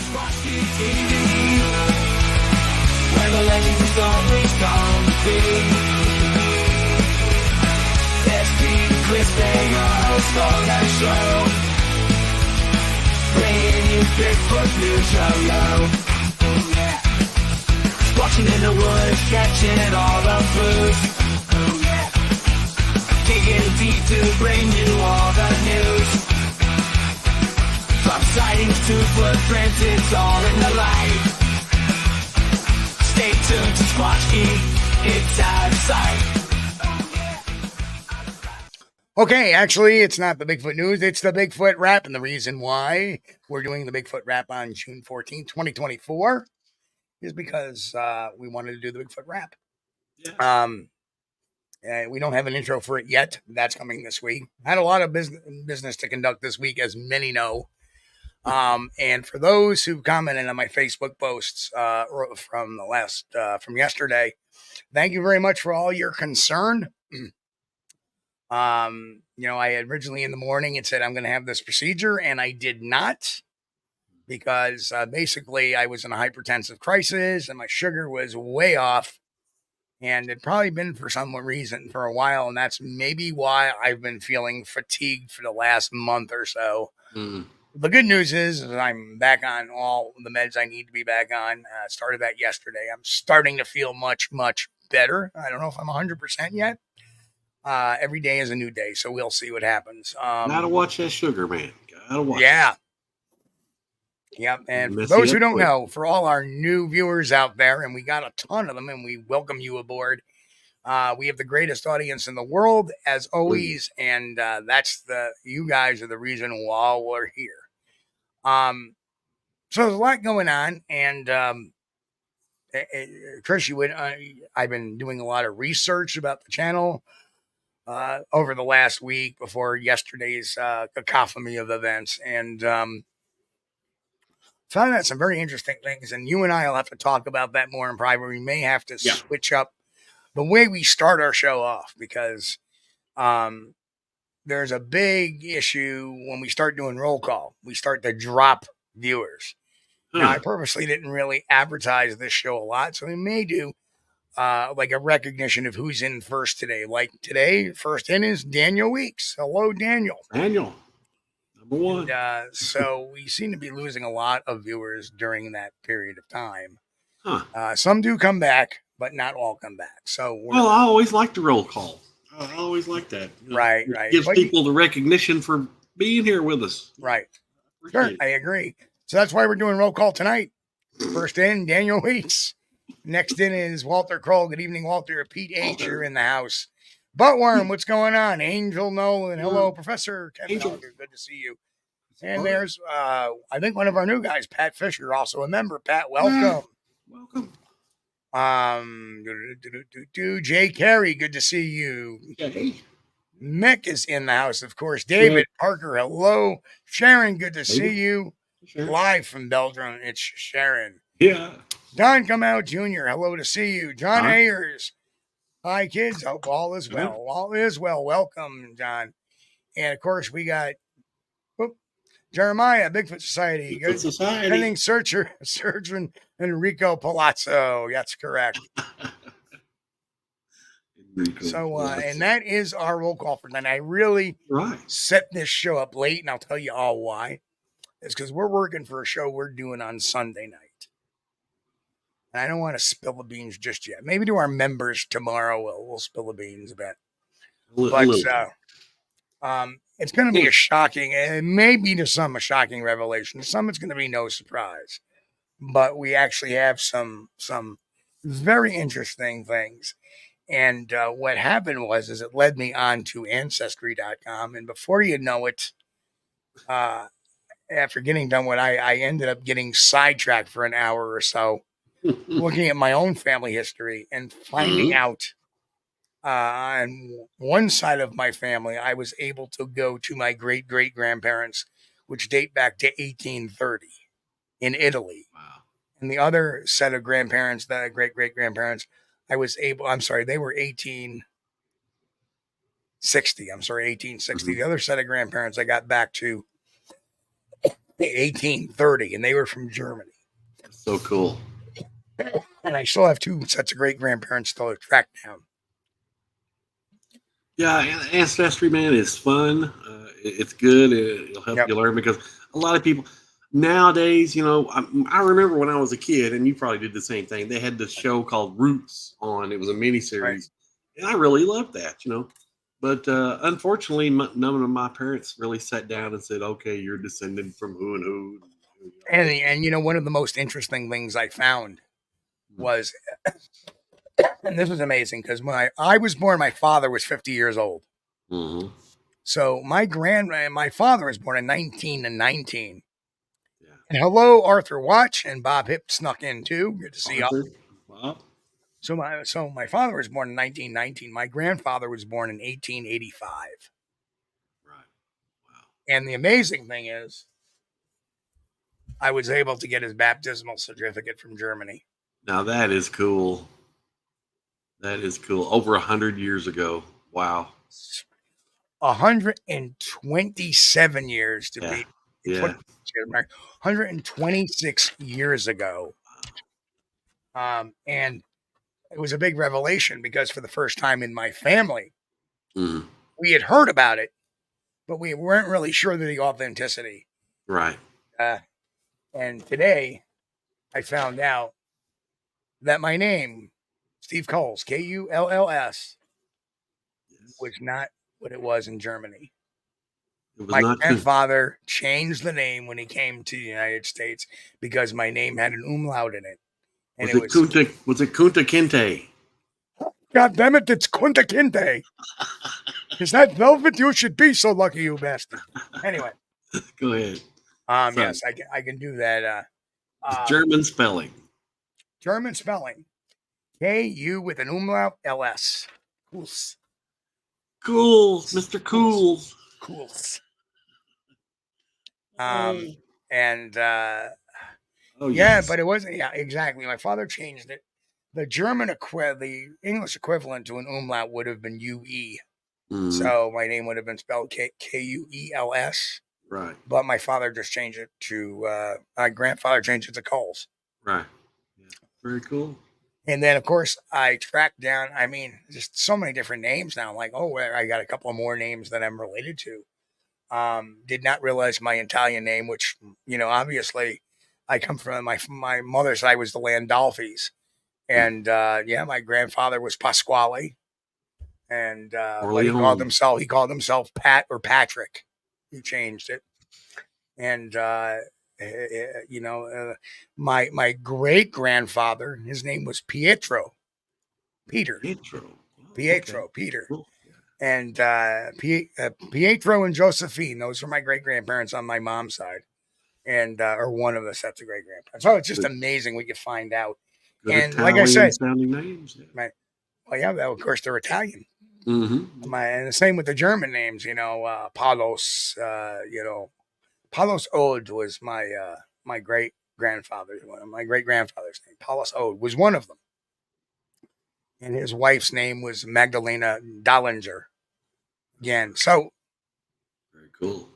TV, where the legends and stories come to be. SP, Chris Bennett, for that show, bringing you Bigfoot news from yeah. Watching in the woods, catching all the clues. Digging deep to bring you all the news. From sightings to footprints, it's all in the light. Stay tuned to Squatch-D, it's out of sight. Okay, actually, it's not the Bigfoot news, it's the Bigfoot rap. And the reason why we're doing the Bigfoot rap on June 14th, 2024 is because we wanted to do the Bigfoot rap. Yeah. We don't have an intro for it yet. That's coming this week. I had a lot of business to conduct this week, as many know. And for those who commented on my Facebook posts from yesterday, thank you very much for all your concern. I had originally in the morning it said I'm going to have this procedure, and I did not, because basically I was in a hypertensive crisis and my sugar was way off, and it'd probably been for some reason for a while, and that's maybe why I've been feeling fatigued for the last month or so. The good news is I'm back on all the meds I need to be back on. Started that yesterday. I'm starting to feel much, much better. I don't know if I'm 100% yet. Every day is a new day, so we'll see what happens. Gotta watch that sugar, man. Gotta watch. Yeah. Yep. And for those who don't know, for all our new viewers out there, and we got a ton of them, and we welcome you aboard. We have the greatest audience in the world, as always, and you guys are the reason why we're here. So there's a lot going on, and Chris, I've been doing a lot of research about the channel over the last week before yesterday's cacophony of events, and found out some very interesting things. And you and I will have to talk about that more in private. We may have to switch up the way we start our show off, because there's a big issue when we start doing roll call. We start to drop viewers. Now, I purposely didn't really advertise this show a lot, so we may do like a recognition of who's in first today. Like today, first in is Daniel Weeks. Hello, Daniel. Daniel, number one. And, so we seem to be losing a lot of viewers during that period of time. Some do come back, but not all come back. So, I always like the roll call. I always like that. Right. It gives people the recognition for being here with us. Right. Sure, I agree. So that's why we're doing roll call tonight. First in, Daniel Weeks. Next in is Walter Kroll. Good evening, Walter. Pete H. You're in the house. Buttworm, what's going on? Angel Nolan. Hello, Professor Kevin. Angel. Good to see you. And there's, I think, one of our new guys, Pat Fisher, also a member. Pat, welcome. Welcome. Jay Carey, good to see you. Hey. Mick is in the house, of course. David Parker, hello. Sharon, good to see you. Live from Belgium, it's Sharon. Yeah. Don Come Out Jr., hello to see you. John Ayers. Hi, kids. Hope all is well. All is well. Welcome, John. And, of course, we got Jeremiah, Bigfoot Society. Bigfoot Society. Pending surgeon Enrico Palazzo. That's correct. So, and that is our roll call for tonight. I really set this show up late, and I'll tell you all why. It's because we're working for a show we're doing on Sunday night. And I don't want to spill the beans just yet. Maybe to our members tomorrow, we'll spill the beans a bit. But it's going to be a shocking, it may be to some a shocking revelation. To some, it's going to be no surprise. But we actually have some very interesting things. And what happened was it led me on to Ancestry.com. And before you know it, after getting done what I ended up getting sidetracked for an hour or so, looking at my own family history and finding out on one side of my family, I was able to go to my great-great-grandparents, which date back to 1830 in Italy. Wow. And the other set of grandparents, the great-great-grandparents, they were 1860. The other set of grandparents I got back to 1830, and they were from Germany. So cool. And I still have 2 sets of great grandparents still to track down. Yeah, Ancestry, man, is fun. It's good. It'll help Yep. you learn because a lot of people nowadays, I remember when I was a kid, and you probably did the same thing. They had this show called Roots on. It was a mini series, and I really loved that. But unfortunately, none of my parents really sat down and said, "Okay, you're descended from who and who." And one of the most interesting things I found was, and this was amazing because when I was born, my father was 50 years old. Mm-hmm. So my father was born in 1919. Yeah. And hello, Arthur Watch, and Bob Hip snuck in too. Good to see you. Wow. So my father was born in 1919. My grandfather was born in 1885. Right. Wow. And the amazing thing is, I was able to get his baptismal certificate from Germany. Now that is cool. That is cool. Over 100 years ago. Wow. 127 years to be. Yeah. 126 years ago. And it was a big revelation because for the first time in my family, we had heard about it, but we weren't really sure of the authenticity. Right. And today I found out that my name, Steve Kulls, Kulls, was not what it was in Germany. My grandfather changed the name when he came to the United States because my name had an umlaut in it. And was it Kunta Kinte? God damn it, it's Kunta Kinte. Is that velvet? You should be so lucky, you bastard. Anyway. Go ahead. Yes, I can do that. German spelling. German spelling. K-U with an umlaut, L-S. Kulls. Cool, Mr. Cools. Kulls. Oh, yeah, but it wasn't. Yeah, exactly. My father changed it. The the English equivalent to an umlaut would have been U-E. So my name would have been spelled Kuels. Right. But my father just changed it to, my grandfather changed it to Kulls. Right. Yeah. Very cool. And then, of course, I tracked down, just so many different names now. I'm like, I got a couple of more names that I'm related to. Did not realize my Italian name, which, obviously I come from my mother's side was the Landolfis. And, my grandfather was Pasquale. And, but he called himself Pat or Patrick. He changed it. And, my great grandfather, his name was Pietro. Peter. Cool. And Pietro and Josephine, those were my great grandparents on my mom's side, and or one of the sets of great grandparents. So it's just amazing we could find out. Good and Italian like I said, sounding names. Yeah. Of course they're Italian. Mm-hmm. And the same with the German names. Palos. Palos Ode was my great grandfather's my great grandfather's name. Palos Ode was one of them. And his wife's name was Magdalena Dollinger. Again, so very cool.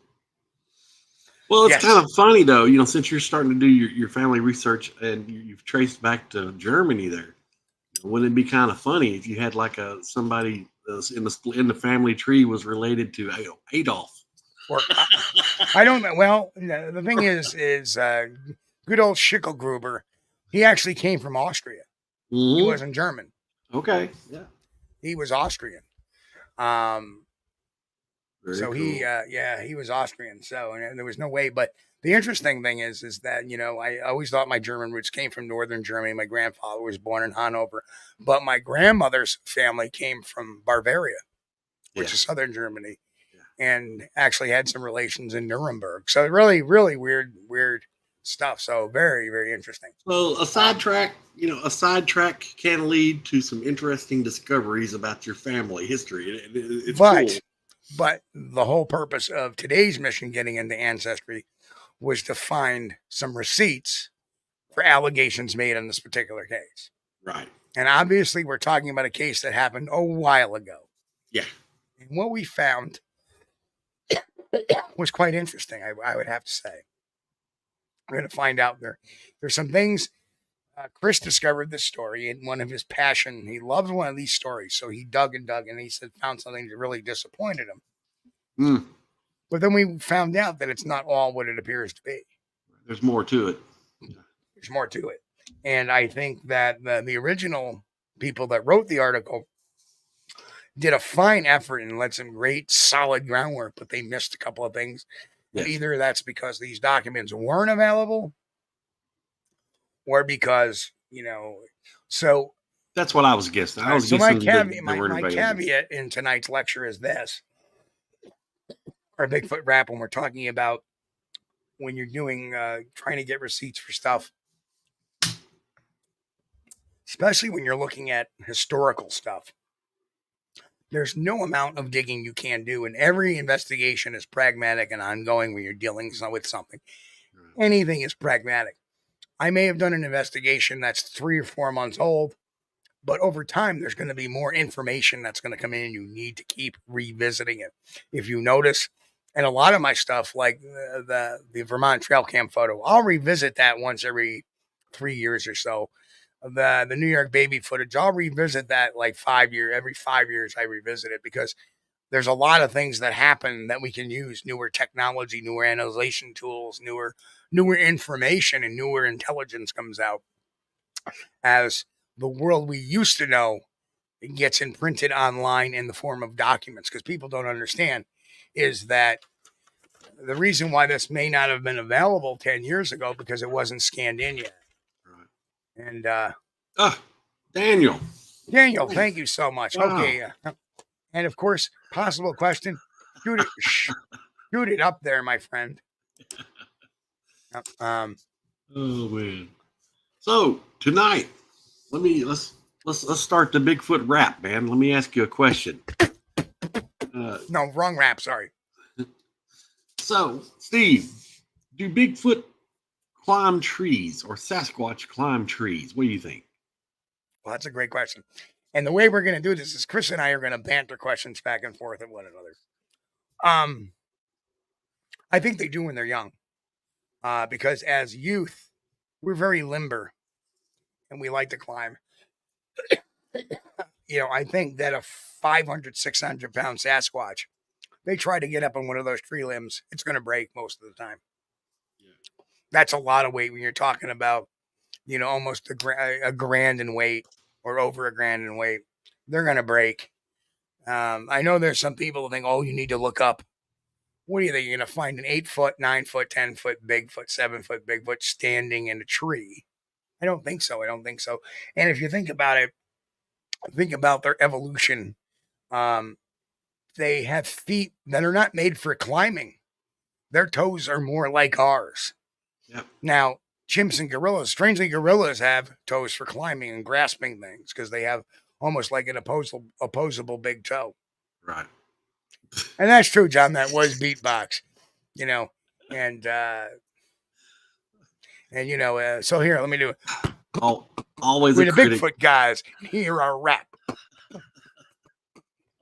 Well, it's kind of funny though, since you're starting to do your family research and you've traced back to Germany there. Wouldn't it be kind of funny if you had like somebody in the family tree was related to Adolf? I don't know. Well, the thing is good old Schickelgruber. He actually came from Austria. Mm-hmm. He wasn't German. Okay. Yeah. He was Austrian. Very so cool. he was Austrian. So and there was no way. But the interesting thing is that, I always thought my German roots came from northern Germany. My grandfather was born in Hanover, but my grandmother's family came from Bavaria, which is southern Germany, and actually had some relations in Nuremberg. So really, really weird stuff. So very, very interesting. So a sidetrack can lead to some interesting discoveries about your family history. It's cool. But the whole purpose of today's mission, getting into Ancestry, was to find some receipts for allegations made in this particular case. Right. And obviously we're talking about a case that happened a while ago. Yeah. And what we found was quite interesting, I would have to say. We're going to find out there's some things. Chris discovered this story in one of his passion. He loved one of these stories, so he dug and dug, and he said found something that really disappointed him. Mm. But then we found out that it's not all what it appears to be. There's more to it. There's more to it, and I think that the original people that wrote the article did a fine effort and led some great solid groundwork, but they missed a couple of things. Yes. And either that's because these documents weren't available, or because, so that's what I was guessing. I was so guessing my caveat in tonight's lecture is this, or Bigfoot rap, when we're talking about when you're doing, trying to get receipts for stuff, especially when you're looking at historical stuff. There's no amount of digging you can do, and every investigation is pragmatic and ongoing when you're dealing with something. Anything is pragmatic. I may have done an investigation that's 3 or 4 months old, but over time, there's going to be more information that's going to come in, and you need to keep revisiting it. If you notice, and a lot of my stuff, like the Vermont trail cam photo, I'll revisit that once every 3 years or so. The New York baby footage, I'll revisit that like 5 years. Every 5 years, I revisit it because there's a lot of things that happen that we can use. Newer technology, newer analyzation tools, newer information, and newer intelligence comes out as the world we used to know gets imprinted online in the form of documents. Because people don't understand is that the reason why this may not have been available 10 years ago because it wasn't scanned in yet. And Daniel, thank you so much. Wow. Okay, and of course, possible question. Shoot it up there, my friend. Oh man. So tonight, let's start the Bigfoot rap, man. Let me ask you a question. No, wrong rap. Sorry. So, Steve, do Bigfoot climb trees or Sasquatch climb trees? What do you think? Well, that's a great question. And the way we're going to do this is Chris and I are going to banter questions back and forth at one another. I think they do when they're young. Because as youth, we're very limber and we like to climb. I think that a 500, 600 pound Sasquatch, they try to get up on one of those tree limbs, it's going to break most of the time. Yeah. That's a lot of weight when you're talking about, almost a grand in weight or over a grand in weight. They're going to break. I know there's some people who think, oh, you need to look up. What do you think? You're going to find an 8 foot, 9 foot, 10 foot Bigfoot, 7 foot Bigfoot standing in a tree? I don't think so. And if you think about it, think about their evolution. They have feet that are not made for climbing. Their toes are more like ours. Yep. Now, chimps and gorillas, strangely, gorillas have toes for climbing and grasping things because they have almost like an opposable big toe. Right. And that's true, John. That was beatbox, so here, let me do it. Always We're a the critic. Bigfoot guys. Hear our rap.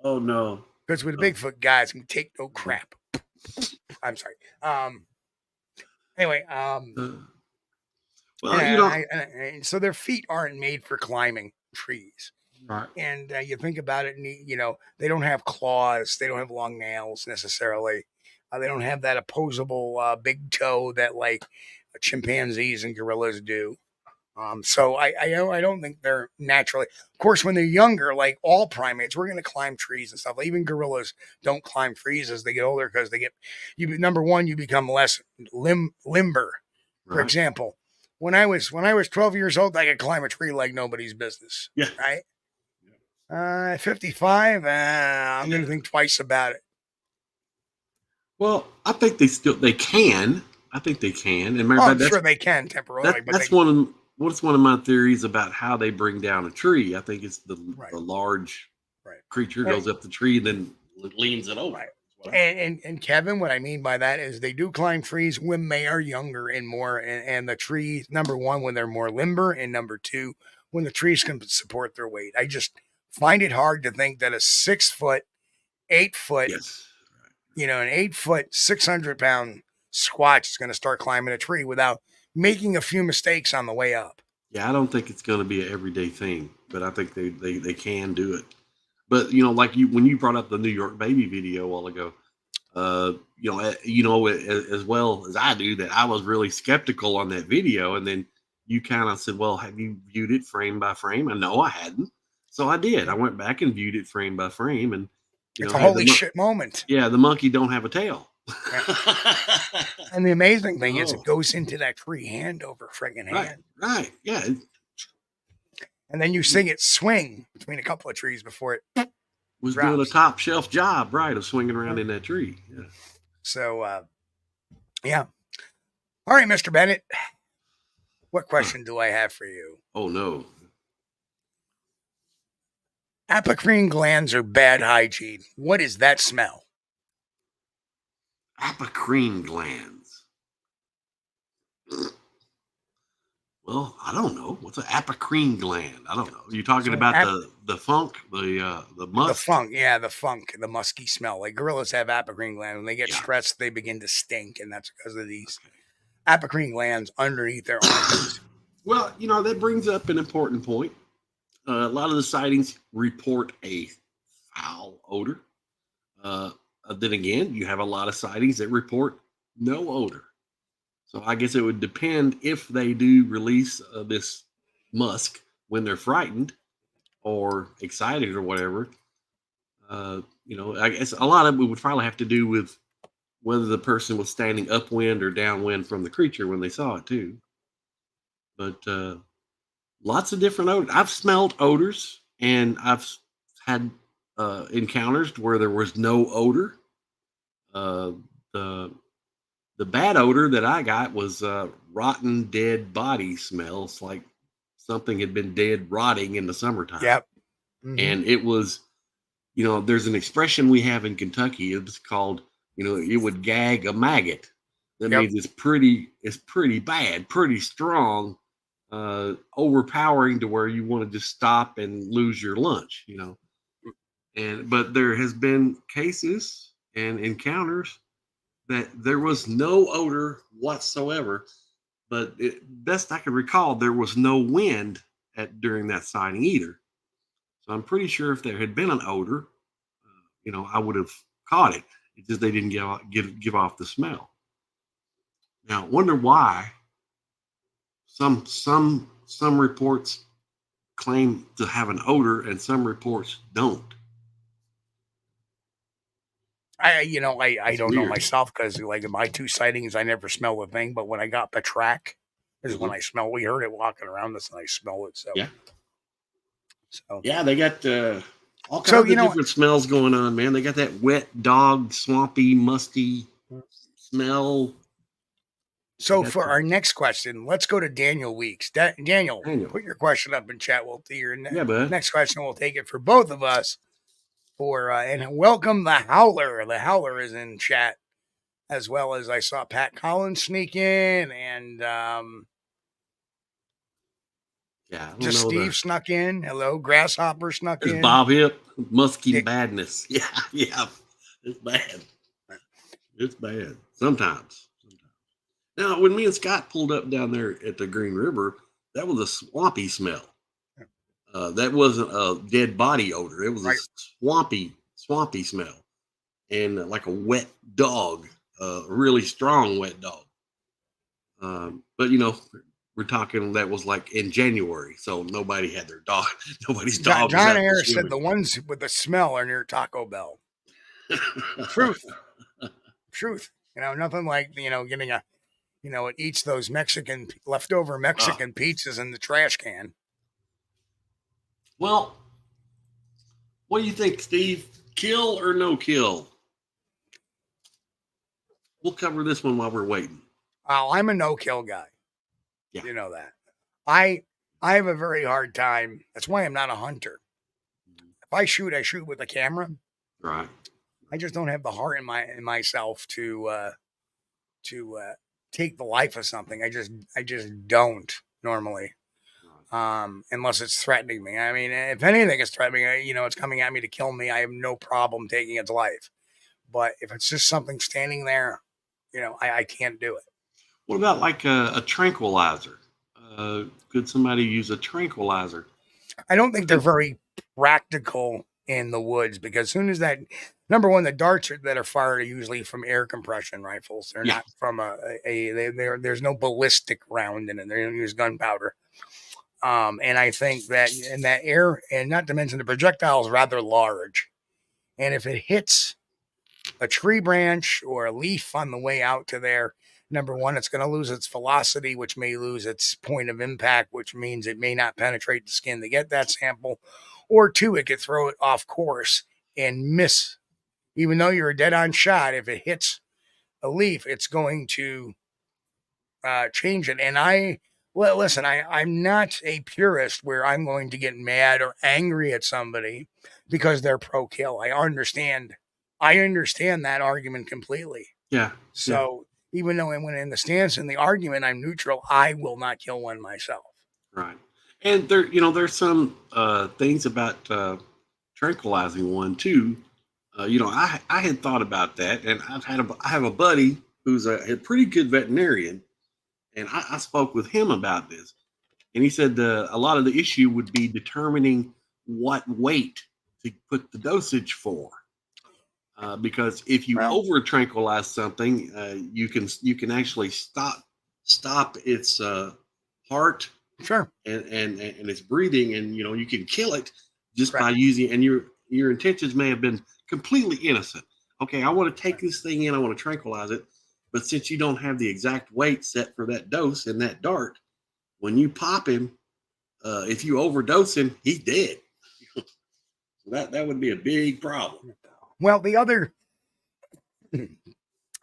Oh no. Because we're the Bigfoot guys, we take no crap. I'm sorry. Anyway, so their feet aren't made for climbing trees. Right. And you think about it, and they don't have claws. They don't have long nails necessarily. They don't have that opposable big toe that like chimpanzees and gorillas do. So I don't think they're naturally. Of course, when they're younger, like all primates, we're going to climb trees and stuff. Even gorillas don't climb trees as they get older because number one, you become less limber. Right. For example, when I was 12 years old, I could climb a tree like nobody's business. Yeah. Right. At 55, I'm going to think twice about it. Well, I think they can. I think they can. And I'm sure they can temporarily. That's one of my theories about how they bring down a tree. I think it's the large creature goes up the tree and then leans it over. Right. And Kevin, what I mean by that is they do climb trees when they are younger and more. And the trees, number one, when they're more limber, and number two, when the trees can support their weight. I just find it hard to think that a 6 foot, 8 foot, an 8 foot, 600 pound Squatch is going to start climbing a tree without making a few mistakes on the way up. Yeah, I don't think it's going to be an everyday thing, but I think they can do it. But you know, like when you brought up the New York baby video a while ago, as well as I do, that I was really skeptical on that video, and then you kind of said, "Well, have you viewed it frame by frame?" And no, I hadn't, so I did. I went back and viewed it frame by frame, and It's a holy shit moment. Yeah, the monkey don't have a tail. And the amazing thing is, it goes into that tree hand over friggin' hand. Right, yeah. And then you see it swing between a couple of trees before it was drops. doing a top shelf job, right, of swinging around in that tree. Yeah. So, yeah. All right, Mr. Bennett. What question do I have for you? Oh, no. Apocrine glands are bad hygiene. What is that smell? Apocrine glands. Well, I don't know. What's an apocrine gland? I don't know. You're talking about the funk, the musk? The funk, yeah, the funk, the musky smell. Like gorillas have apocrine glands. When they get stressed, they begin to stink, and that's because of these apocrine glands underneath their arms. Well, that brings up an important point. A lot of the sightings report a foul odor. Then again, you have a lot of sightings that report no odor. So I guess it would depend if they do release this musk when they're frightened or excited or whatever. I guess a lot of it would probably have to do with whether the person was standing upwind or downwind from the creature when they saw it too. But lots of different odors. I've smelled odors, and I've had encounters where there was no odor. The bad odor that I got was rotten dead body smells, like something had been dead rotting in the summertime. Yep. Mm-hmm. And it was, there's an expression we have in Kentucky. It's called, it would gag a maggot. That means it's pretty bad, pretty strong, overpowering to where you want to just stop and lose your lunch, but there has been cases and encounters that there was no odor whatsoever, but best I can recall, there was no wind during that sighting either. So I'm pretty sure if there had been an odor, I would have caught it. It's just they didn't give off the smell. Now, I wonder why some reports claim to have an odor and some reports don't. I don't know myself, because like in my two sightings, I never smelled a thing. But when I got the track, is when I smell. We heard it walking around us, and I smell it. So they got all kinds of different smells going on, man. They got that wet dog, swampy, musty smell. So for our next question, let's go to Daniel Weeks. Daniel, put your question up in chat. We'll do your next question. We'll take it for both of us. And welcome the Howler. The Howler is in chat, as well as I saw Pat Collins sneak in, and just Steve snuck in. Hello, Grasshopper snuck in. Bob Hip, musky badness. Yeah, it's bad. It's bad sometimes. Now, when me and Scott pulled up down there at the Green River, that was a swampy smell. That wasn't a dead body odor. It was a swampy smell, and like a wet dog, a really strong wet dog. But we're talking that was like in January, so nobody had their dog. Nobody's dog. John Ayers said the ones with the smell are near Taco Bell. Truth. Nothing like getting a, it eats those leftover Mexican pizzas in the trash can. Well, what do you think, Steve? Kill or no kill? We'll cover this one while we're waiting. Oh, I'm a no-kill guy. Yeah. You know that. I have a very hard time. That's why I'm not a hunter. If I shoot with a camera. Right. I just don't have the heart in myself to take the life of something. I just don't normally. Unless it's threatening me. I mean, if anything is threatening, it's coming at me to kill me, I have no problem taking its life. But if it's just something standing there, I can't do it. What about like a tranquilizer? Could somebody use a tranquilizer? I don't think they're very practical in the woods because as soon as that, number one, the darts that are fired are usually from air compression rifles. They're Yeah, not from there's no ballistic round in it. They don't use gunpowder. And I think that in that air, and not to mention the projectile is rather large. And if it hits a tree branch or a leaf on the way out to there, number one, it's going to lose its velocity, which may lose its point of impact, which means it may not penetrate the skin to get that sample. Or two, it could throw it off course and miss. Even though you're a dead on shot, if it hits a leaf, it's going to change it. And listen, I'm not a purist where I'm going to get mad or angry at somebody because they're pro kill. I understand that argument completely. yeah, yeah. So even though I went in the stance in the argument, I'm neutral. I will not kill one myself. Right. And there's some things about tranquilizing one too. I had thought about that, and I have a buddy who's a pretty good veterinarian, and I spoke with him about this, and he said a lot of the issue would be determining what weight to put the dosage for. Because if you Well, over tranquilize something, you can actually stop its heart sure. and its breathing, and you can kill it just Correct. by using. And your intentions may have been completely innocent. Okay, I want to take this thing in, I want to tranquilize it, but since you don't have the exact weight set for that dose in that dart, when you pop him, if you overdose him, he's dead. So that would be a big problem. Well,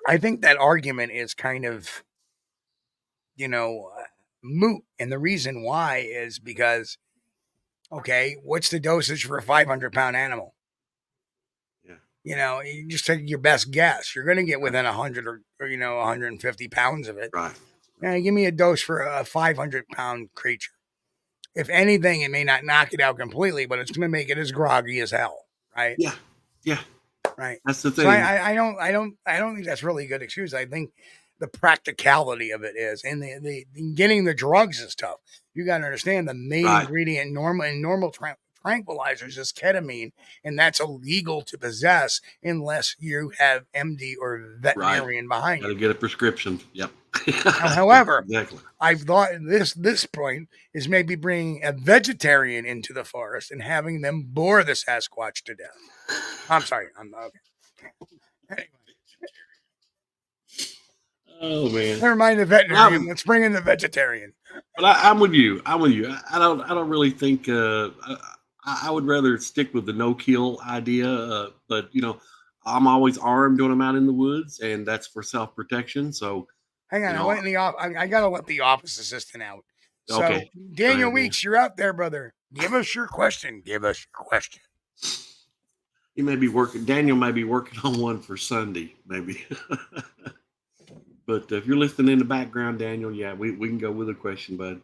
I think that argument is kind of, moot. And the reason why is because, okay, what's the dosage for a 500-pound animal? Yeah. You just take your best guess. You're going to get within 100 or 150 pounds of it. Right. Give me a dose for a 500-pound creature. If anything, it may not knock it out completely, but it's going to make it as groggy as hell. Right. Yeah. Yeah. Right. That's the thing. So I don't think that's really a good excuse. I think the practicality of it is, and the getting the drugs is tough. You got to understand the main Right. ingredient in normal tranquilizers is ketamine, and that's illegal to possess unless you have MD or veterinarian behind Got to you. get a prescription. Yep. However, exactly. I've thought this point is maybe bringing a vegetarian into the forest and having them bore the Sasquatch to death. I'm sorry. I'm okay. Anyway. Oh man. Never mind the veterinarian. Let's bring in the vegetarian. But I'm with you. I'm with you. I don't really think. I would rather stick with the no kill idea. But I'm always armed when I'm out in the woods, and that's for self protection. So Hang on, I gotta let the office assistant out. So okay. Daniel Ahead, Weeks, you're out there, brother. Give us your question. Give us your question. He may be working. Daniel may be working on one for Sunday, maybe. But if you're listening in the background, Daniel, yeah, we can go with a question, bud.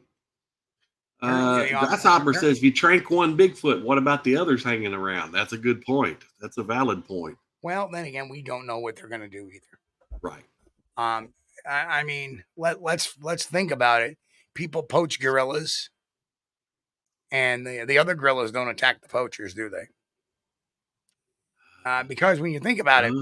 Grasshopper says, if you trank one Bigfoot, what about the others hanging around? That's a good point. That's a valid point. Well, then again, we don't know what they're going to do either. Right. I mean, let's think about it. People poach gorillas, and the other gorillas don't attack the poachers, do they? Because when you think about it,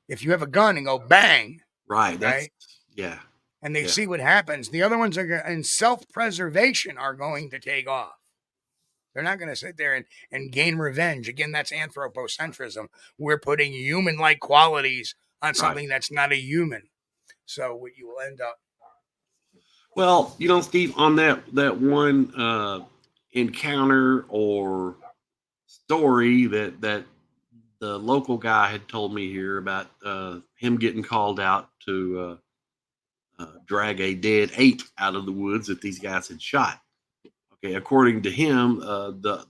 if you have a gun and go bang, right? Yeah. And they see what happens, the other ones are in self-preservation are going to take off. They're not going to sit there and gain revenge. Again, that's anthropocentrism. We're putting human-like qualities on something that's not a human. So what you will end up. Well, Steve, on that one encounter or story that the local guy had told me here about him getting called out to drag a dead ape out of the woods that these guys had shot. Okay, according to him,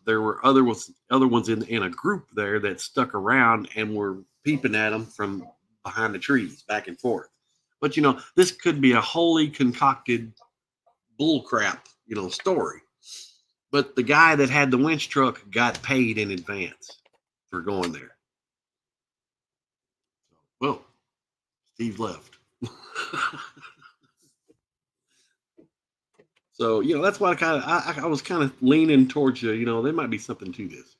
there were other ones in a group there that stuck around and were peeping at him from behind the trees, back and forth. But this could be a wholly concocted bullcrap, story. But the guy that had the winch truck got paid in advance for going there. Well, Steve left. So, that's why I was kind of leaning towards you. There might be something to this.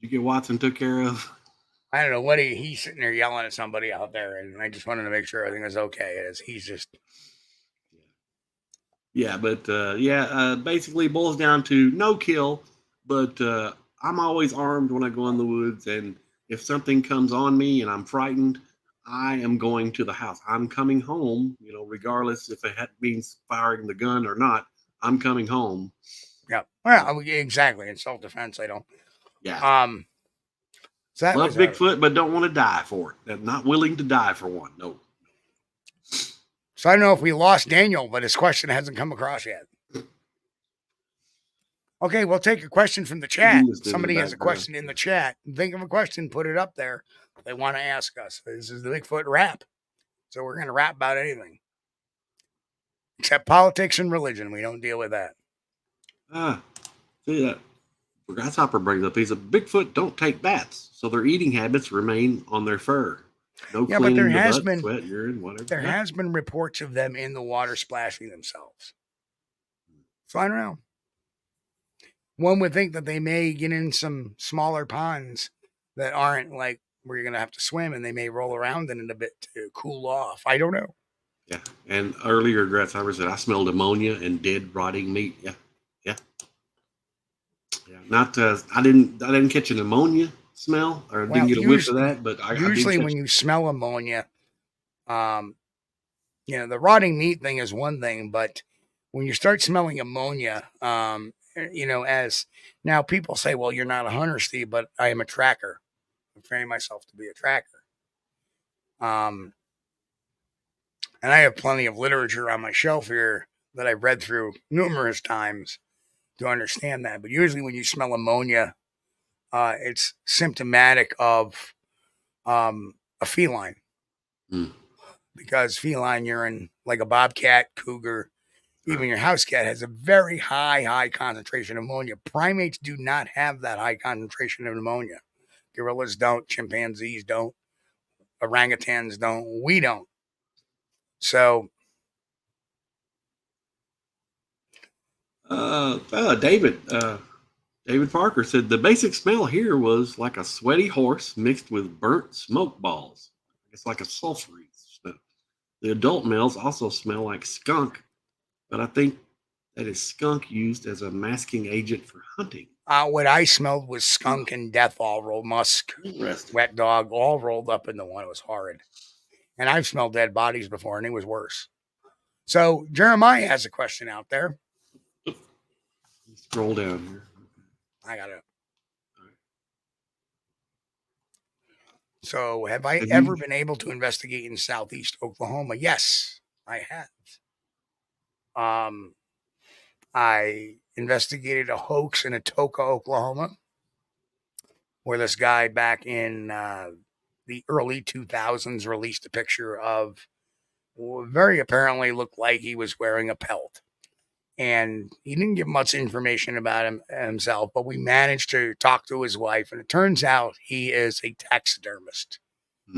You get Watson took care of? I don't know what he's sitting there yelling at somebody out there, and I just wanted to make sure everything was okay. As he's just, yeah, but basically boils down to no kill. But I'm always armed when I go in the woods, and if something comes on me and I'm frightened, I am going to the house. I'm coming home. Regardless if it means firing the gun or not, I'm coming home. yeah, well, exactly. In self-defense, I don't. Yeah. So that love Bigfoot, but don't want to die for it. I'm not willing to die for one. No. So I don't know if we lost Daniel, but his question hasn't come across yet. Okay, we'll take a question from the chat. Somebody has a question in the chat. Think of a question, put it up there. They want to ask us. This is the Bigfoot rap. So we're going to rap about anything. Except politics and religion. We don't deal with that. See that? Grasshopper brings up, he's a Bigfoot don't take baths, so their eating habits remain on their fur. No cleaning but there the has butt, been sweat, urine, whatever. There has been reports of them in the water splashing themselves. So I don't know. One would think that they may get in some smaller ponds that aren't like where you're going to have to swim, and they may roll around in it a bit to cool off. I don't know. Yeah, and earlier Grasshopper said I smelled ammonia and dead rotting meat. Yeah. Not I didn't catch an ammonia smell or didn't get a whiff of that, but usually when you smell ammonia, the rotting meat thing is one thing, but when you start smelling ammonia, as now people say, well, you're not a hunter, Steve, but I am a tracker. I'm training myself to be a tracker. And I have plenty of literature on my shelf here that I've read through numerous times to understand that. But usually when you smell ammonia, it's symptomatic of a feline. Because feline urine, like a bobcat, cougar, even your house cat, has a very high concentration of ammonia. Primates do not have that high concentration of ammonia. Gorillas don't, chimpanzees don't, orangutans don't, we don't. So David Parker said the basic smell here was like a sweaty horse mixed with burnt smoke balls. It's like a sulfury smell. The adult males also smell like skunk, but I think that is skunk used as a masking agent for hunting. What I smelled was skunk and death all rolled, musk, wet dog, all rolled up into one. It was horrid. And I've smelled dead bodies before, and it was worse. So Jeremiah has a question out there. Scroll down here. I got it. So have I ever been able to investigate in Southeast Oklahoma? Yes, I have. I investigated a hoax in Atoka, Oklahoma, where this guy back in the early 2000s released a picture of very apparently looked like he was wearing a pelt. And he didn't give much information about himself, but we managed to talk to his wife, and it turns out he is a taxidermist.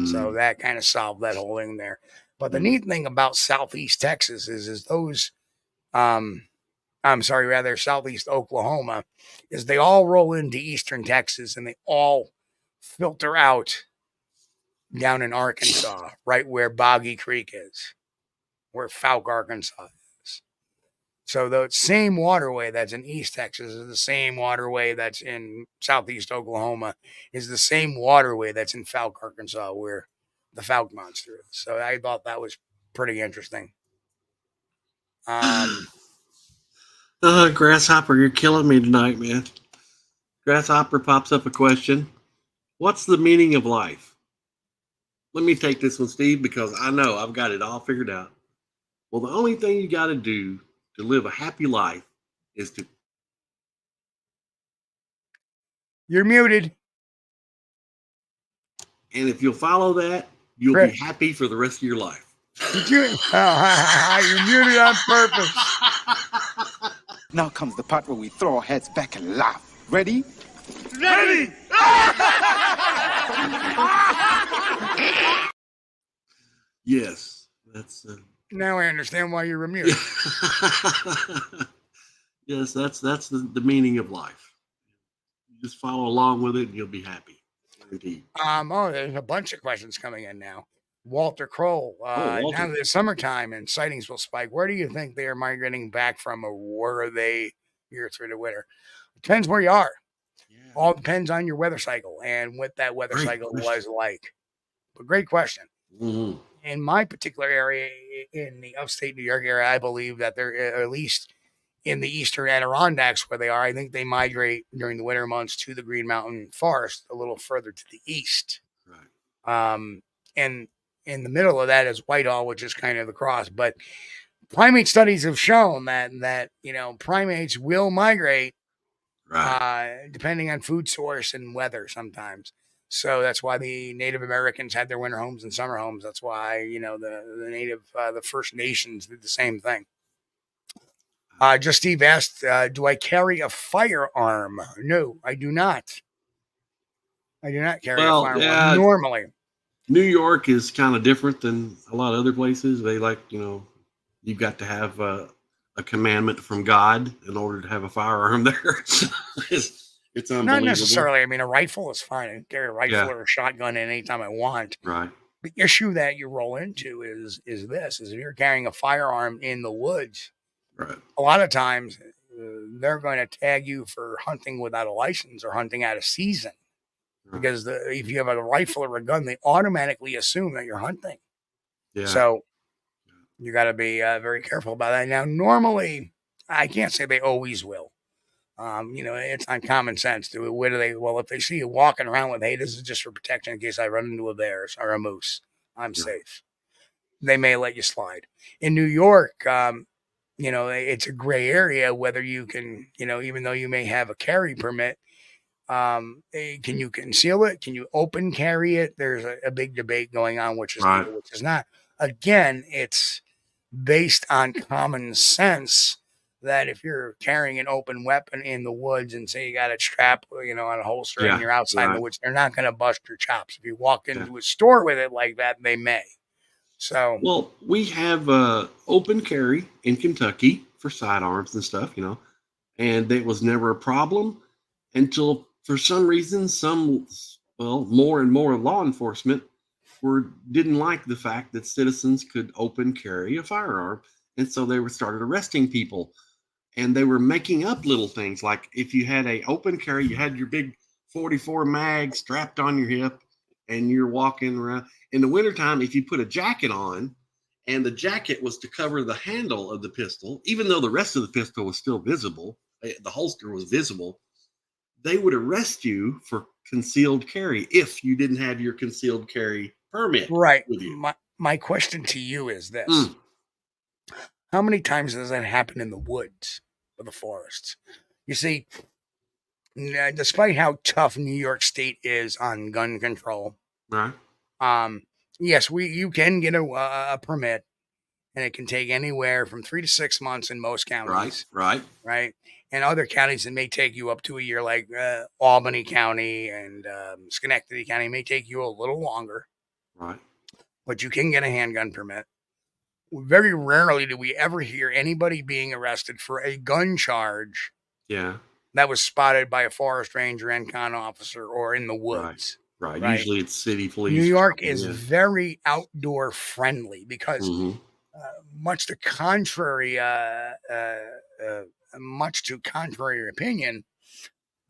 So that kind of solved that whole thing there. But the neat thing about Southeast Texas is those, Southeast Oklahoma, is they all roll into Eastern Texas, and they all filter out down in Arkansas, right where Boggy Creek is, where Fouke, Arkansas is. So the same waterway that's in East Texas is the same waterway that's in Southeast Oklahoma, is the same waterway that's in Fouke, Arkansas, where the Fouke monster is. So I thought that was pretty interesting. Grasshopper, you're killing me tonight, man. Grasshopper pops up a question. What's the meaning of life? Let me take this one, Steve, because I know I've got it all figured out. Well, the only thing you got to do to live a happy life is to... You're muted. And if you'll follow that, you'll be happy for the rest of your life. You're muted on purpose. Now comes the part where we throw our heads back and laugh. Ready? Ready! Yes, that's Now I understand why you're removed. Yes, that's the meaning of life. You just follow along with it, and you'll be happy. Guaranteed. There's a bunch of questions coming in now. Walter Kroll. Walter. Now that it's summertime and sightings will spike, where do you think they are migrating back from, or where are they here through the winter? Depends where you are. Yeah. All depends on your weather cycle and what that weather cycle was like. But great question. Mm-hmm. In my particular area, in the upstate New York area, I believe that they're at least in the eastern Adirondacks where they are. I think they migrate during the winter months to the Green Mountain Forest a little further to the east. Right. And in the middle of that is Whitehall, which is kind of the cross. But primate studies have shown that primates will migrate, Right. depending on food source and weather sometimes. So that's why the Native Americans had their winter homes and summer homes. That's why the First Nations did the same thing. Just Steve asked, do I carry a firearm? No, I do not. I do not carry a firearm normally. New York is kind of different than a lot of other places. They you've got to have a commandment from God in order to have a firearm there. It's unbelievable. Not necessarily. I mean, a rifle is fine. I can carry a rifle or a shotgun at any time I want. Right. The issue that you roll into is if you're carrying a firearm in the woods, right, a lot of times they're going to tag you for hunting without a license or hunting out of season. Right. Because if you have a rifle or a gun, they automatically assume that you're hunting. Yeah. So you got to be very careful about that. Now, normally, I can't say they always will. It's on common sense. If they see you walking around with, hey, this is just for protection in case I run into a bear or a moose, I'm safe. They may let you slide. In New York, it's a gray area whether you can, even though you may have a carry permit, can you conceal it? Can you open carry it? There's a big debate going on, which is legal, which is not. Again, it's based on common sense. That if you're carrying an open weapon in the woods and say you got it strapped, on a holster and you're outside in the woods, they're not going to bust your chops. If you walk into a store with it like that, they may. So, well, we have open carry in Kentucky for sidearms and stuff, and it was never a problem until for some reason, more and more law enforcement didn't like the fact that citizens could open carry a firearm, and so they started arresting people. And they were making up little things like if you had a open carry, you had your big 44 mag strapped on your hip and you're walking around. In the wintertime, if you put a jacket on and the jacket was to cover the handle of the pistol, even though the rest of the pistol was still visible, the holster was visible, they would arrest you for concealed carry if you didn't have your concealed carry permit with you. My question to you is this. How many times does that happen in the woods or the forests? You see, despite how tough New York State is on gun control, right? Yes, you can get a permit, and it can take anywhere from 3 to 6 months in most counties. Right. And other counties, it may take you up to a year, like Albany County and Schenectady County may take you a little longer. Right. But you can get a handgun permit. Very rarely do we ever hear anybody being arrested for a gun charge. Yeah. That was spotted by a forest ranger, NCON officer, or in the woods. Right. Usually it's city police. New York is very outdoor friendly because much to contrary opinion,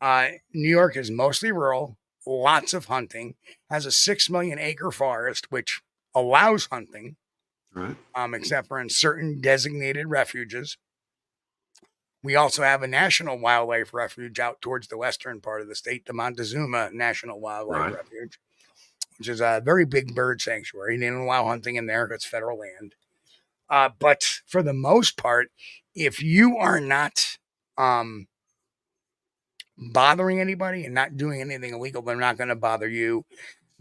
New York is mostly rural, lots of hunting, has a 6 million acre forest, which allows hunting. Right. Except for in certain designated refuges. We also have a national wildlife refuge out towards the western part of the state, the Montezuma National Wildlife Refuge, which is a very big bird sanctuary. They don't allow hunting in there. It's federal land. But for the most part, if you are not bothering anybody and not doing anything illegal, they're not going to bother you.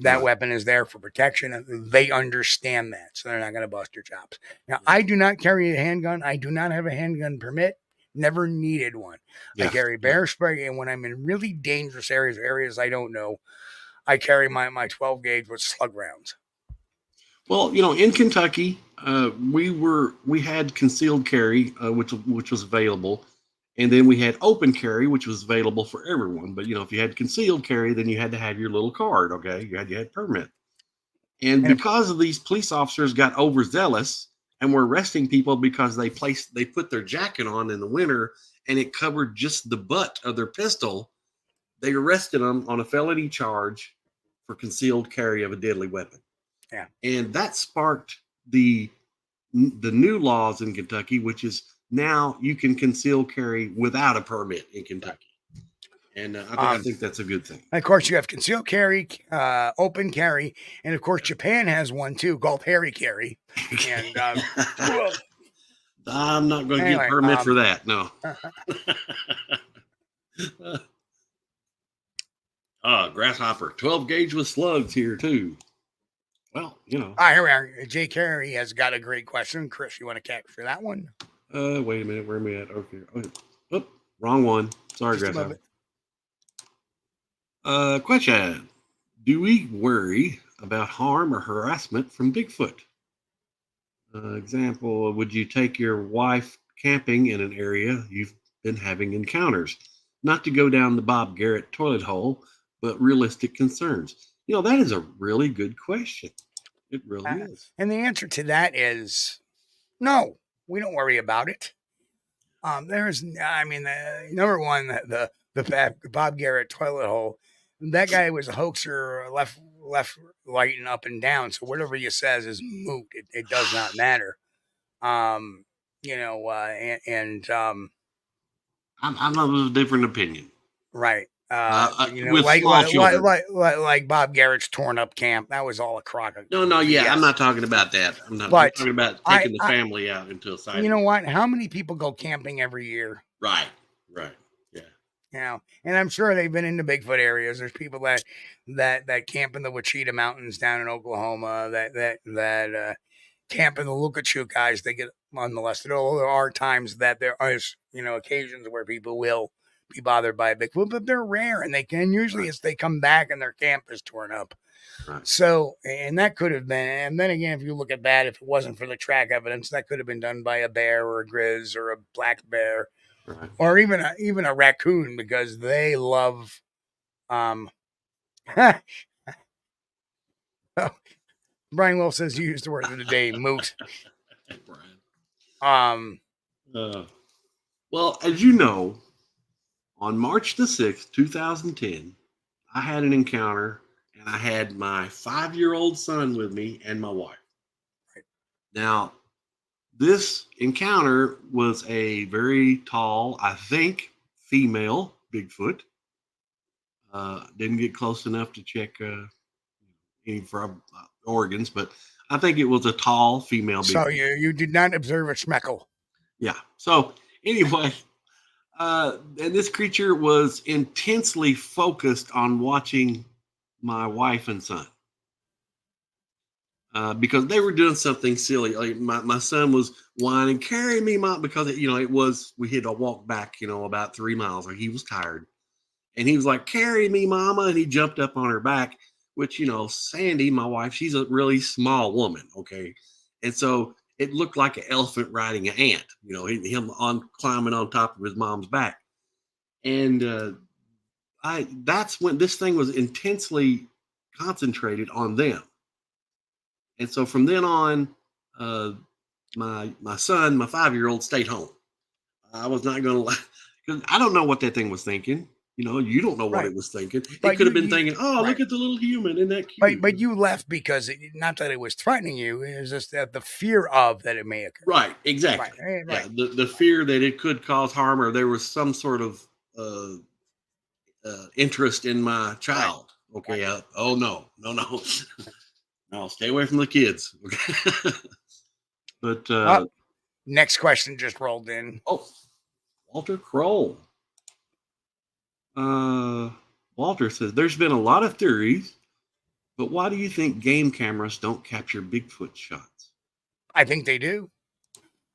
That weapon is there for protection. They understand that, so they're not going to bust your chops. Now, I do not carry a handgun. I do not have a handgun permit. Never needed one. I carry bear spray, and when I'm in really dangerous areas I don't know, I carry my 12 gauge with slug rounds. Well, in Kentucky, we had concealed carry, which was available, and then we had open carry, which was available for everyone. But if you had concealed carry, then you had to have your little card. Okay, you had permit. And And because of these police officers got overzealous and were arresting people because they put their jacket on in the winter and it covered just the butt of their pistol, they arrested them on a felony charge for concealed carry of a deadly weapon. yeah. And that sparked the new laws in Kentucky, which is now you can conceal carry without a permit in Kentucky. And I think that's a good thing. Of course, you have concealed carry, open carry, and of course, Japan has one too, called hairy carry. And I'm not going to Anyway, get permit for that. No. Grasshopper, 12 gauge with slugs here too. Well, here we are. Jay Carey has got a great question. Chris, you want to capture that one? Wait a minute. Where am I at? Okay. Oh, wrong one. Sorry, Grasshopper. Question. Do we worry about harm or harassment from Bigfoot? Example, would you take your wife camping in an area you've been having encounters? Not to go down the Bob Garrett toilet hole, but realistic concerns. That is a really good question. It really is. And the answer to that is no, we don't worry about it. Number one, the Bob Garrett toilet hole, that guy was a hoaxer, left lighting up and down. So whatever he says is moot. It does not matter. I'm of a different opinion. Right. With small children. Like Bob Garrett's torn up camp. That was all a crock of BS. I'm not talking about that. I'm talking about taking the family out into a site. You know what? How many people go camping every year? Right. Yeah. And I'm sure they've been into Bigfoot areas. There's people that camp in the Wichita Mountains down in Oklahoma, that camp in the Lukachuk guys. They get unmolested. Although there are times that there is, occasions where people will be bothered by a Bigfoot, but they're rare, and they can usually as they come back and their camp is torn up. Right. So, and that could have been, and then again, if you look at that, if it wasn't for the track evidence, that could have been done by a bear or a grizz or a black bear, right, or even a raccoon, because they love, Brian Will says you used the word of the day, moot. Brian. Well, as you know, on March the 6th, 2010, I had an encounter, and I had my 5-year-old son with me and my wife. Right. Now, this encounter was a very tall, I think, female Bigfoot. Didn't get close enough to check any organs, but I think it was a tall female Bigfoot. So you did not observe a schmeckle. Yeah. So anyway, and this creature was intensely focused on watching my wife and son. Because they were doing something silly. Like my son was whining, "Carry me, Mom," because we had to walk back, about 3 miles. Like he was tired, and he was like, "Carry me, Mama," and he jumped up on her back. Which Sandy, my wife, she's a really small woman, okay, and so it looked like an elephant riding an ant. Him climbing on top of his mom's back, and that's when this thing was intensely concentrated on them. And so from then on, my son, my 5-year-old, stayed home. I was not going to lie, because I don't know what that thing was thinking. You don't know what it was thinking. It could have been thinking, "Oh, look at the little human, isn't that cute?" But you left because not that it was threatening you, it was just that the fear of that it may occur. Right, exactly. Right. Yeah, the fear that it could cause harm, or there was some sort of interest in my child. Right. Okay. Right. Oh no. No, stay away from the kids. Okay. But next question just rolled in. Oh, Walter Kroll. Walter says there's been a lot of theories, but why do you think game cameras don't capture Bigfoot shots? I think they do.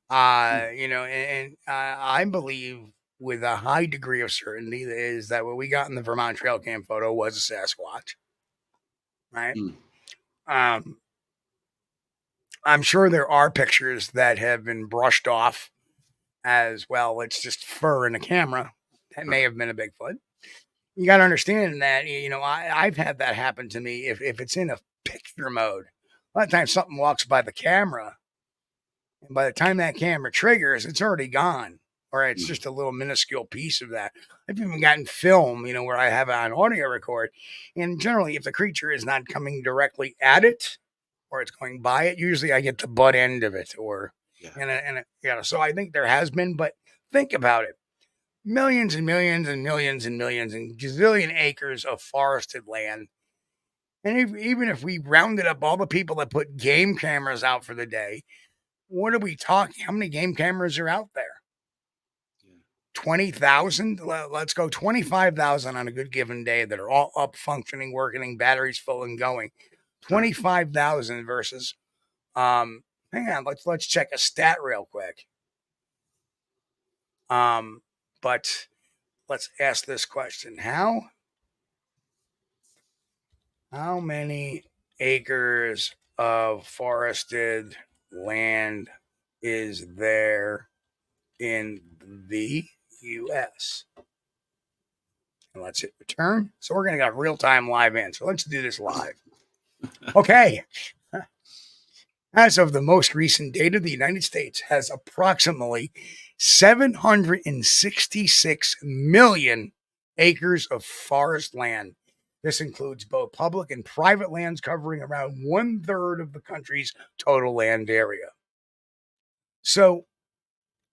And I believe with a high degree of certainty is that what we got in the Vermont trail cam photo was a Sasquatch. Right. I'm sure there are pictures that have been brushed off as well. It's just fur in a camera. That may have been a Bigfoot. You got to understand that, I've had that happen to me if it's in a picture mode. A lot of times something walks by the camera, and by the time that camera triggers, it's already gone, or it's just a little minuscule piece of that. I've even gotten film, where I have it on audio record, and generally, if the creature is not coming directly at it, or it's going by it, usually I get the butt end of it, or so I think there has been, but think about it. Millions and millions and millions and millions and gazillion acres of forested land. And even if we rounded up all the people that put game cameras out for the day, what are we talking? How many game cameras are out there? 20,000? Let's go 25,000 on a good given day that are all up, functioning, working, batteries full and going. 25,000 versus, hang on, let's check a stat real quick. But let's ask this question. How many acres of forested land is there in the U.S.? And let's hit return. So we're going to get a real-time live answer. Let's do this live. Okay. As of the most recent data, the United States has approximately 766 million acres of forest land. This includes both public and private lands, covering around 1/3 of the country's total land area. So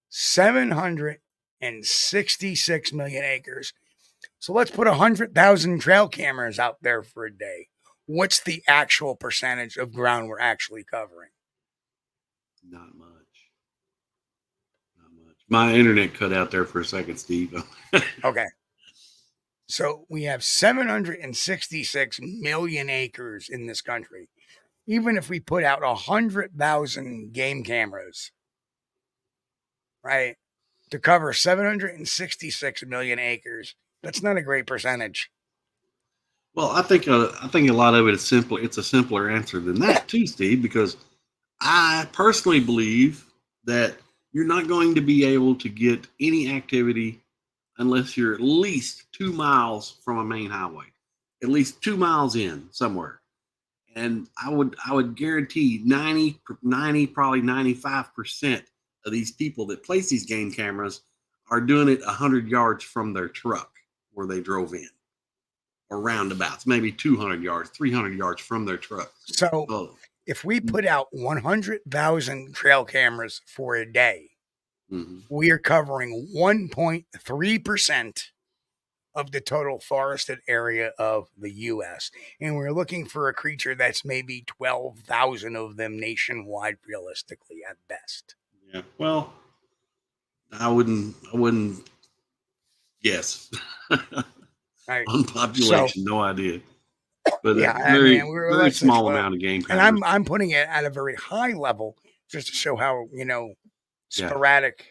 766 million acres. So let's put 100,000 trail cameras out there for a day. What's the actual percentage of ground we're actually covering? Not much. My internet cut out there for a second, Steve. Okay. So we have 766 million acres in this country. Even if we put out 100,000 game cameras, right, to cover 766 million acres, that's not a great percentage. Well, I think a lot of it is simple. It's a simpler answer than that too, Steve, because I personally believe that you're not going to be able to get any activity unless you're at least 2 miles from a main highway, at least 2 miles in somewhere. And I would guarantee 90, probably 95% of these people that place these game cameras are doing it 100 yards from their truck where they drove in, or roundabouts, maybe 200 yards, 300 yards from their truck. So if we put out 100,000 trail cameras for a day, we are covering 1.3% of the total forested area of the U.S. And we're looking for a creature that's maybe 12,000 of them nationwide, realistically, at best. Yeah. Well, I wouldn't guess. Right. On population, no idea. But yeah, very small amount of game cameras. And I'm putting it at a very high level just to show how, sporadic. Yeah.